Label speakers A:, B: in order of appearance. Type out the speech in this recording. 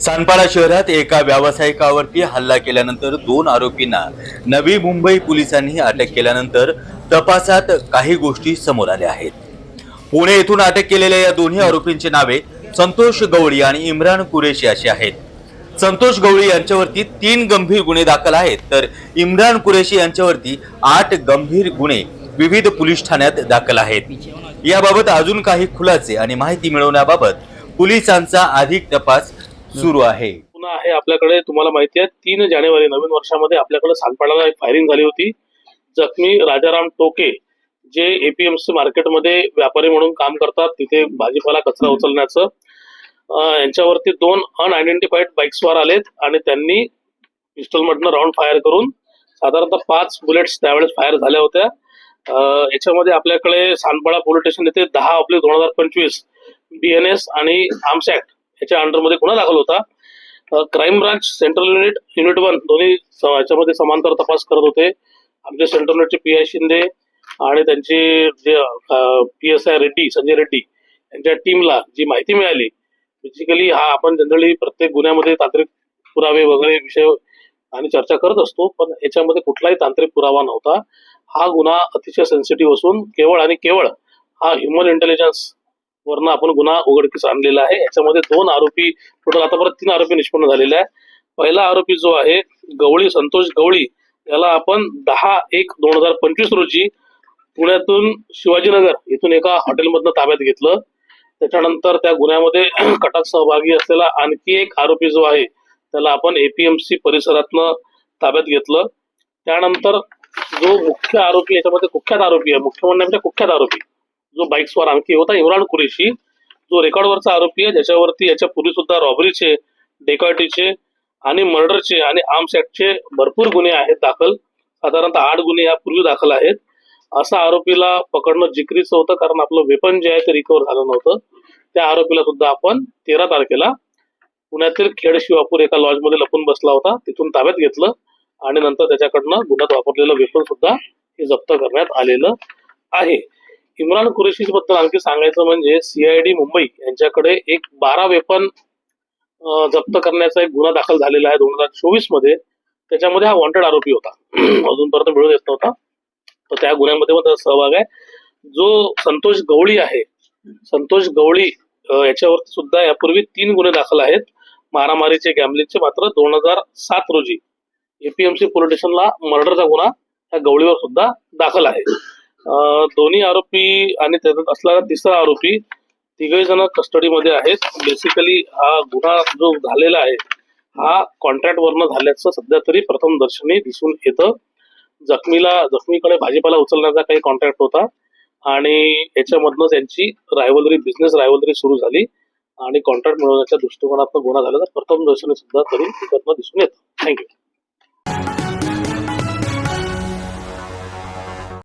A: सानपाडा शहरात एका व्यावसायिकावरती हल्ला केल्यानंतर 2 आरोपींना नवी मुंबई पोलिसांनी अटक केल्यानंतर तपासात काही गोष्टी समोर आल्या आहेत. पुणे येथून अटक केलेल्या या दोन्ही आरोपींची नावे संतोष गवळी आणि इम्रान कुरेशी अशी आहेत. संतोष गवळी यांच्यावरती 3 गंभीर गुन्हे दाखल आहेत, तर इम्रान कुरेशी यांच्यावरती 8 गंभीर गुन्हे विविध पोलीस ठाण्यात दाखल आहेत. याबाबत अजून काही खुलासे आणि माहिती मिळवण्याबाबत पोलिसांचा अधिक तपास सुरू आहे.
B: पुन्हा आहे आपल्याकडे, तुम्हाला माहिती आहे 3 जानेवारी नवीन वर्षामध्ये आपल्याकडे सानपाड्याला एक फायरिंग झाली होती. जखमी राजाराम टोके जे एपीएमसी मार्केटमध्ये व्यापारी म्हणून काम करतात, तिथे भाजीपाला कचरा उचलण्याचं, यांच्यावरती 2 अनआयडेंटिफाईड बाईक्सवर आलेत आणि त्यांनी पिस्टलमधनं राऊंड फायर करून साधारणतः 5 बुलेट्स त्यावेळेस फायर झाल्या होत्या. याच्यामध्ये आपल्याकडे सानपाडा पोलीस स्टेशन येथे 10/2025 BNS आणि आर्म्स ऍक्ट याच्या अंडरमध्ये गुन्हा दाखल होता. क्राईम ब्रांच सेंट्रल युनिट 1 दोन्ही याच्यामध्ये समांतर तपास करत होते. आमचे सेंट्रल युनिटचे PI शिंदे आणि त्यांचे जे PSI रेड्डी संजय रेड्डी यांच्या टीमला जी माहिती मिळाली, बेसिकली हा आपण जनरली प्रत्येक गुन्ह्यामध्ये तांत्रिक पुरावे वगैरे विषय आणि चर्चा करत असतो, पण याच्यामध्ये कुठलाही तांत्रिक पुरावा नव्हता. हा गुन्हा अतिशय सेन्सिटिव्ह असून केवळ आणि केवळ हा ह्युमन इंटेलिजन्स वरनं आपण गुन्हा उघडकीस आणलेला आहे. याच्यामध्ये 2 आरोपी, टोटल आतापर्यंत 3 आरोपी निष्पन्न झालेले आहे. पहिला आरोपी जो आहे गवळी संतोष गवळी, याला आपण 10/1/2025 रोजी पुण्यातून शिवाजीनगर इथून एका हॉटेलमधनं ताब्यात घेतलं. त्याच्यानंतर त्या गुन्ह्यामध्ये कटात सहभागी असलेला आणखी एक आरोपी जो आहे त्याला आपण APMC परिसरातनं ताब्यात घेतलं. त्यानंतर जो मुख्य आरोपी, याच्यामध्ये कुख्यात आरोपी आहे, मुख्य म्हणण्यापेक्षा कुख्यात आरोपी जो बाईक्सवर आणखी होता इम्रान कुरेशी, जो रेकॉर्डवरचा आरोपी आहे, ज्याच्यावरती याच्या पूर्वी सुद्धा रॉबरीचे, डेकॉयटीचे आणि मर्डरचे आणि आर्म्स ऍक्टचे भरपूर गुन्हे आहेत दाखल. साधारणतः 8 गुन्हे यापूर्वी दाखल आहेत. असा आरोपीला पकडणं जिकरीचं होतं, कारण आपलं वेपन जे आहे ते रिकव्हर झालं नव्हतं. त्या आरोपीला सुद्धा आपण 13 तारखेला पुण्यातील खेड शिवापूर एका लॉजमध्ये लपून बसला होता, तिथून ताब्यात घेतलं आणि नंतर त्याच्याकडनं गुन्ह्यात वापरलेलं वेपन सुद्धा हे जप्त करण्यात आलेलं आहे. इम्रान कुरेशी बद्दल आणखी सांगायचं म्हणजे CID मुंबई यांच्याकडे एक 12 वेपन जप्त करण्याचा एक गुन्हा दाखल झालेला आहे 2024 मध्ये. त्याच्यामध्ये हा वॉन्टेड आरोपी होता, अजूनपर्यंत मिळून येत नव्हता, तर त्या गुन्ह्यामध्ये पण त्याचा सहभाग आहे. जो संतोष गवळी आहे, संतोष गवळी याच्यावरती सुद्धा यापूर्वी 3 गुन्हे दाखल आहेत मारामारीचे, गॅमलिंगचे. मात्र 2007 रोजी APMC पोलीस स्टेशनला मर्डरचा गुन्हा त्या गवळीवर सुद्धा दाखल आहे. दोन्ही आरोपी आणि त्याच्यात असलेला 3रा आरोपी, 3घे जण कस्टडीमध्ये आहेत. बेसिकली हा गुन्हा जो झालेला आहे हा कॉन्ट्रॅक्ट वरनं झाल्याचं सध्या तरी प्रथम दर्शनी दिसून येतं. जखमीकडे भाजीपाला उचलण्याचा काही कॉन्ट्रॅक्ट होता आणि याच्यामधनं त्यांची बिझनेस रायव्हलरी सुरू झाली आणि कॉन्ट्रॅक्ट मिळवण्याच्या दृष्टिकोनातून गुन्हा झाला, तर प्रथम दर्शनी सुद्धा तरी त्यातनं दिसून येतं. थँक्यू.